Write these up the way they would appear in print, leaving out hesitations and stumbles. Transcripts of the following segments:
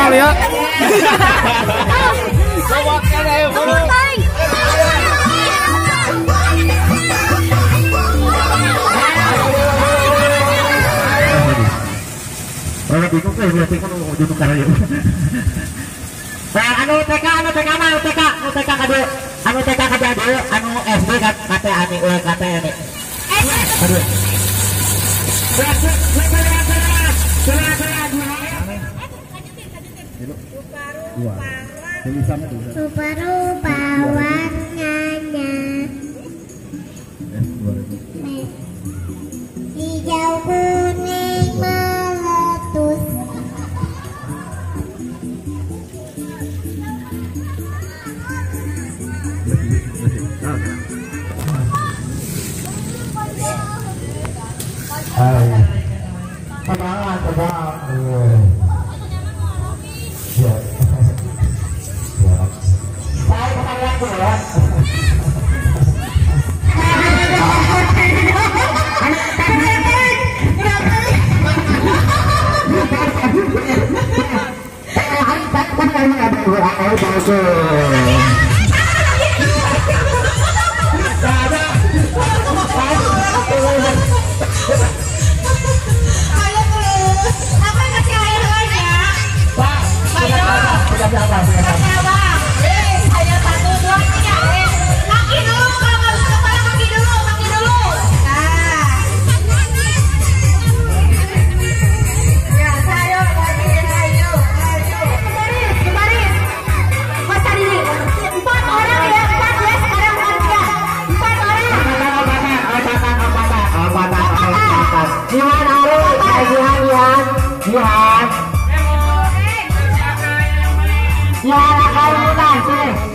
kali ya. bingung tuh berarti kan mau ujung karya. Anu TK anu TK kade anu TK kade anu SD kan kate ani kate ani. Aduh. Rupa-rupa warnanya hijau kuning meletus. Hai. Tenang. Ya. Saya kemarin buat.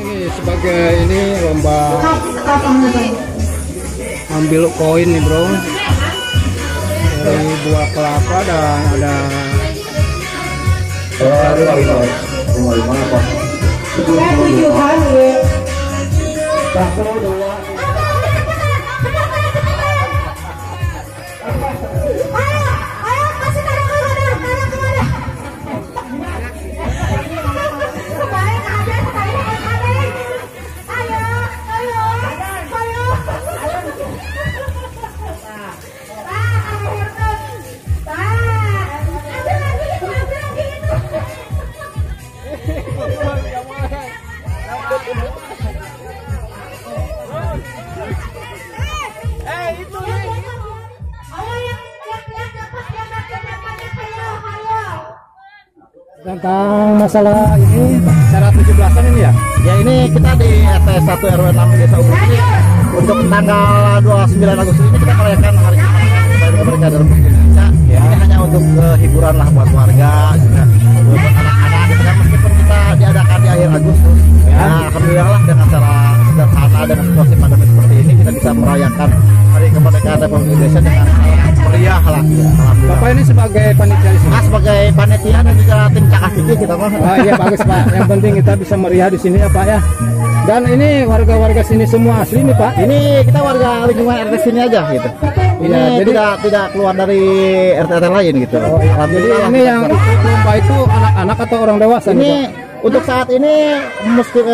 Ini sebagai ini lomba ambil koin nih bro, dari buah kelapa dan ada tentang masalah ini cara 17-an ini ya. Ya ini kita di RT 1 RW 6 Desa Ubud ini untuk tanggal 29 Agustus ini kita merayakan hari kemerdekaan Republik Indonesia. Ya. Ini hanya untuk hiburan lah buat warga juga buat anak-anak gitu kan, meskipun kita diadakan di akhir Agustus. Ya, alhamdulillah lah dengan cara sederhana dengan situasi pandemi seperti ini kita bisa merayakan hari kemerdekaan Republik Indonesia dengan meriah lah. Bapak ini sebagai panitia di sini. Sebagai panitia dan juga tim KKTV kita mah. Oh iya bagus Pak. Yang penting kita bisa meriah di sini ya Pak ya. Dan ini warga-warga sini semua asli nih Pak. Ini kita warga lingkungan RT sini aja gitu. Ini ya, jadi tidak keluar dari RT lain gitu. Oh, iya. Jadi ini yang ikut lomba itu anak-anak atau orang dewasa? Ini untuk saat ini meski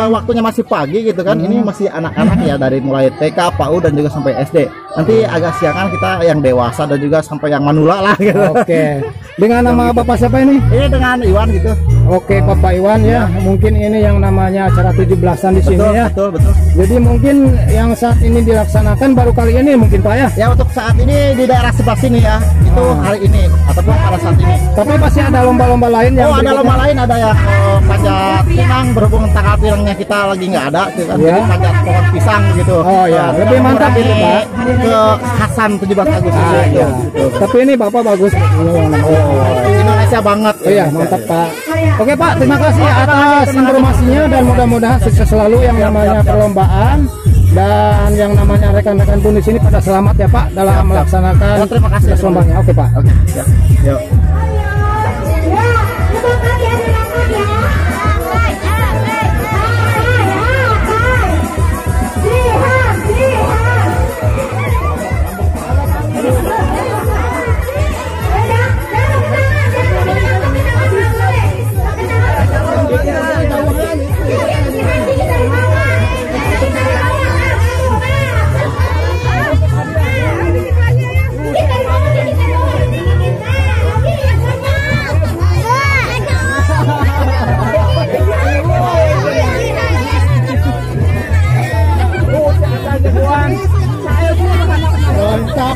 waktunya masih pagi gitu kan, ini masih anak-anak ya dari mulai TK, PAUD dan juga sampai SD. Nanti agak siangan kita yang dewasa dan juga sampai yang manula lah gitu. Oke. Dengan nama Bapak siapa ini? Ini dengan Iwan gitu. Oke, Bapak Iwan ya. Mungkin ini yang namanya acara 17-an di sini ya. Betul. Jadi mungkin yang saat ini dilaksanakan baru kali ini mungkin Pak ya. Ya untuk saat ini di daerah sebelah sini ya. Itu hari ini ataupun pada saat ini. Tapi pasti ada lomba-lomba lain yang ada lomba lain, ada yang panjat pinang, berhubung tanggal pinangnya kita lagi nggak ada gitu kan. Jadi panjat pohon pisang gitu. Oh ya, lebih mantap itu Pak. Ke khasan 17 Agustus ya. Tapi ini Bapak bagus Indonesia banget. Oh iya, mantap Pak. Oke Pak, terima kasih atas informasinya dan mudah-mudahan sukses selalu yang namanya perlombaan dan yang namanya rekan-rekan pun di sini pada selamat ya Pak dalam melaksanakan terima kasih lombanya. Oke Pak. Oke. Yuk.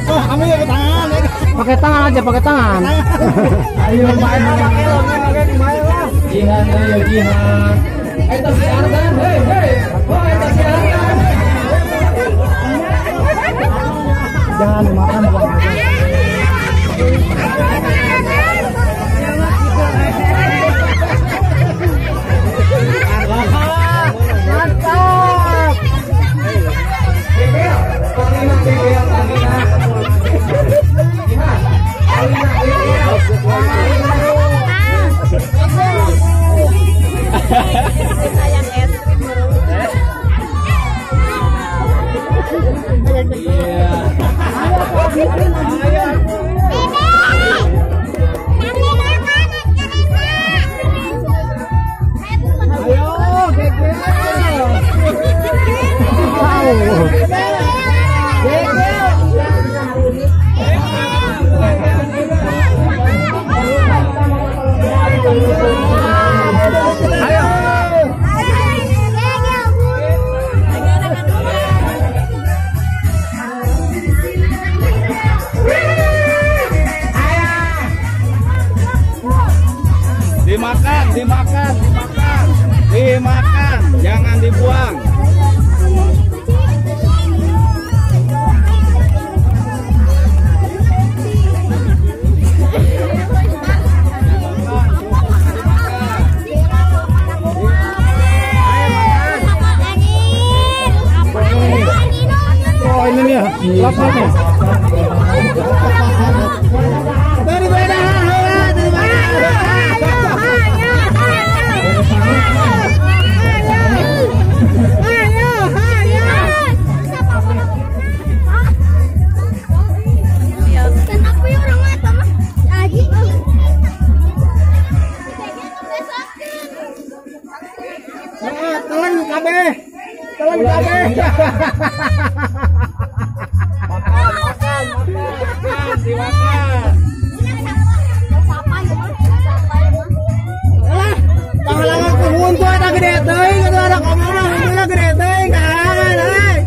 Oh, ambil ke tangan. Pakai tangan aja, pakai tangan. Ayo main pakai lah. Jihan, ayo Jihan. Eta si Ardan, hei. Oh, eta si Ardan. Jangan dimakan, Bang. Dimakan, jangan dibuang. Oh, ini dia, lapaknya. Telan kabeh. Makan, dimakan. Pangalangan kuhun tuh ada gede teuing, atuh ada ngomong untuna gede teuing kaangan euy.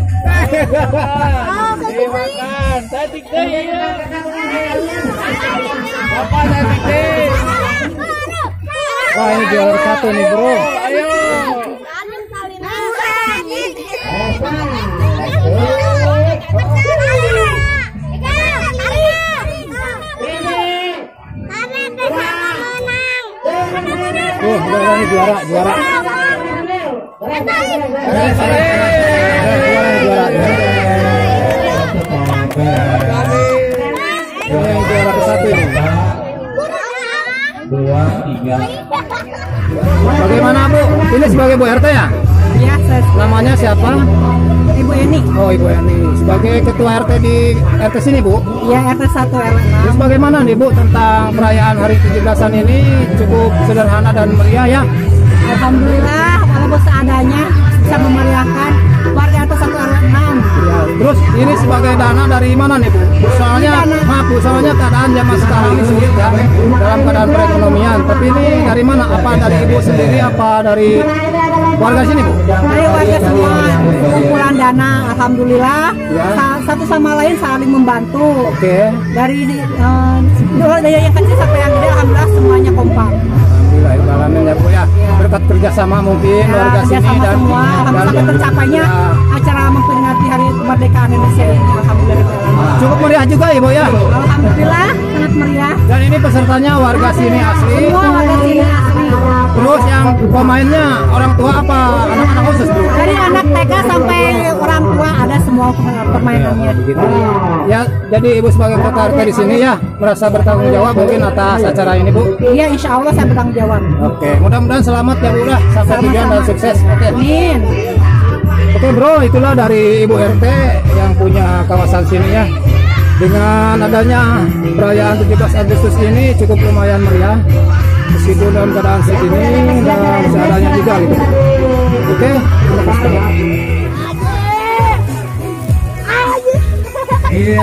Dimakan, tatik teuing ya. Apa tatik teuing? Wah, ini juara satu nih, Bro. Ayo. Udah nih juara. Juara. Yang juara ke-1 ini. 2, 3. Bagaimana, Bu? Ini sebagai Bu RT ya? Iya, Namanya siapa? Ibu Eni. Oh, Ibu Eni. Sebagai ketua RT di RT sini, Bu? Iya, RT 1 RW 6. Terus bagaimana nih, Bu, tentang perayaan hari 17-an ini cukup sederhana dan meriah ya? Alhamdulillah, walaupun seadanya bisa memeriahkan warga RT 1 RW 6. Ya, terus ini sebagai dana dari mana nih, Bu? Soalnya, maaf Bu, soalnya keadaan zaman sekarang ini sulit ya, dalam keadaan perekonomian. Tapi ini dari mana? Apa dari Ibu sendiri, apa dari warga sini, Bu? Dari warga semua, kumpulan dana, alhamdulillah, satu sama lain saling membantu. Oke. Dari yang kecil sampai yang gede, alhamdulillah semuanya kompak. Alhamdulillah ya, Bu ya. Berkat kerjasama mungkin warga sini dan semua, sampai tercapainya acara memperingati Hari Kemerdekaan Indonesia ini, alhamdulillah. Cukup meriah juga ya, Bu ya. Alhamdulillah, sangat meriah. Dan ini pesertanya warga sini asli. Semua warga sini asli. Terus yang pemainnya orang tua apa anak-anak khusus, Bu? Dari anak TK sampai orang tua ada semua permainannya. Begitu. Ya, jadi Ibu sebagai ketua RT di sini ya merasa bertanggung jawab mungkin atas acara ini, Bu. Iya, insya Allah saya bertanggung jawab. Oke, mudah-mudahan selamat ya, Bu lah sampai tujuan dan sukses. Oke. Amin. Oke, Bro, itulah dari Ibu RT yang punya kawasan sini ya. Dengan adanya perayaan 17 Agustus ini cukup lumayan meriah meskipun dalam keadaan segini dan seadanya juga gitu. Oke, terima kasih. Iya.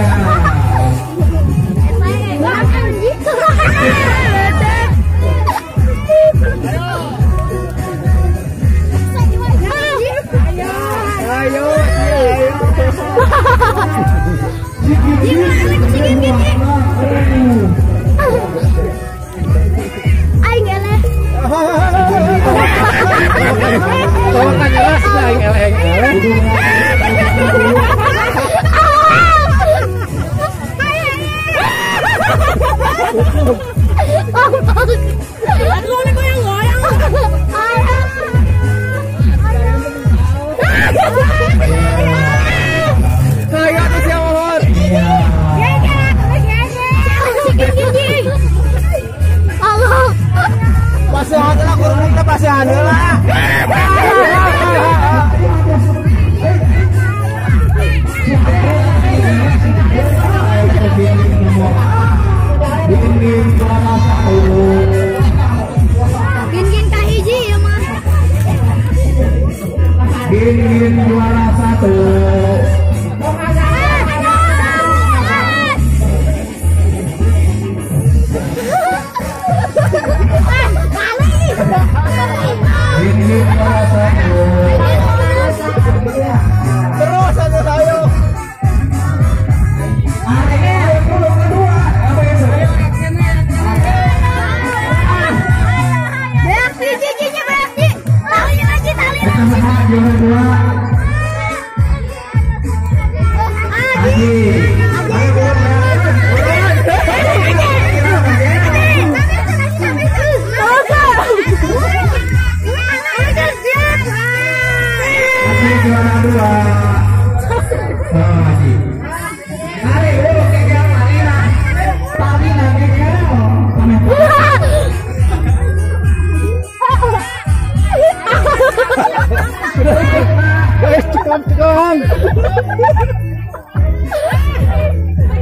Ayo.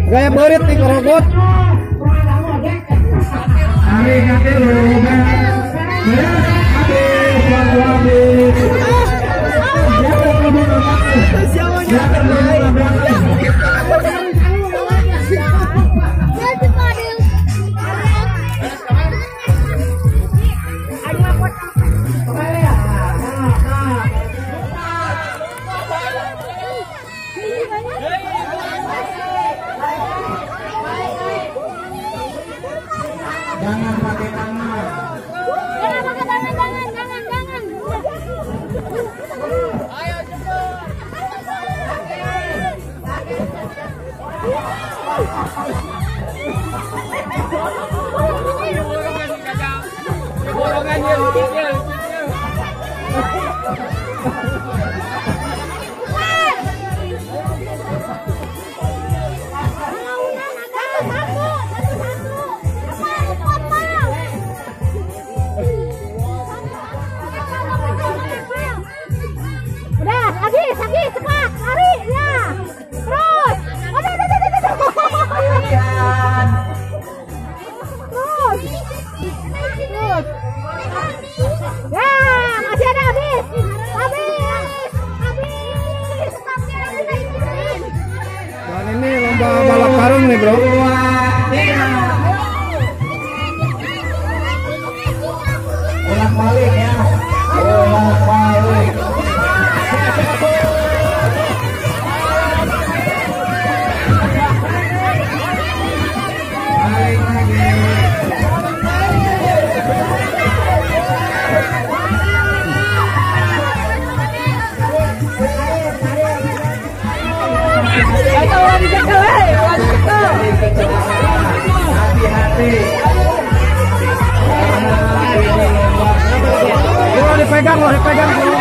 Gaya berit nih korogot. Jangan pakai tangan. Ayo cepet. Habis, cepat, lari, ya. Terus. Terus. Ya, masih ada habis. Dan ini lomba balap karung nih, Bro. Bolak balik ya. Bolak balik. Hati-hati. Dipegang loh, dipegang loh.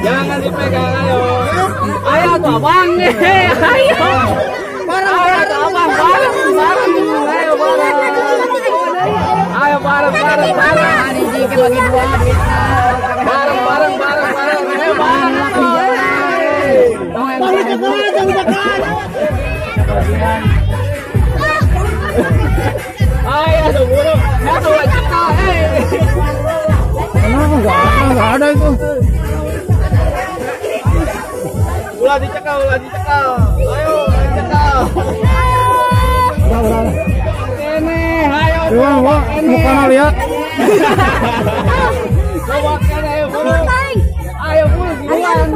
Jangan dipegang, ayo. Ayo tuh abang nih, ayo. Bareng abang, bareng. Ayo bareng. Ayo bareng. Ini jika bagi dua. Bareng. Ayo bareng. Ayo tuh burung. Ayo wajib. Kenapa enggak ada itu? Ulah dicekal. Ayo, dicekal. Udah. Ini, ayo. Wah, mukanya lihat. Coba kan ayo buru. Ayo buru giliran.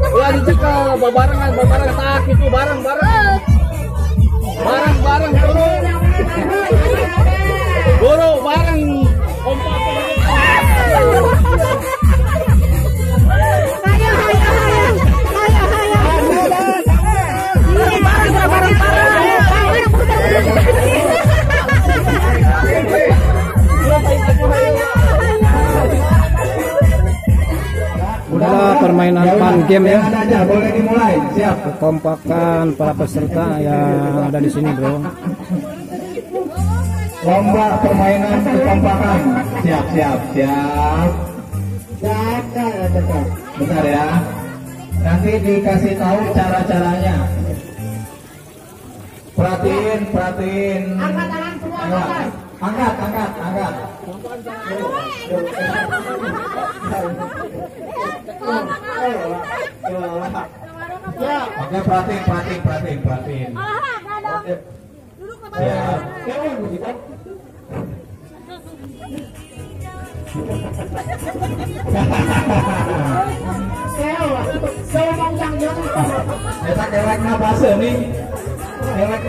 Ulah dicekal, barengan tak itu bareng. Bareng buru bareng kompak. Udahlah permainan fun game ya. Boleh dimulai. Siap. Kekompakan para peserta yang ada di sini, bro. Lomba permainan kekompakan. Siap. Bentar ya. Nanti dikasih tahu cara-caranya. Perhatiin. Angkat tangan semua. Angkat. Oke, perhatiin. Siap. Saya mau yang kita kelek na base nih. Kelek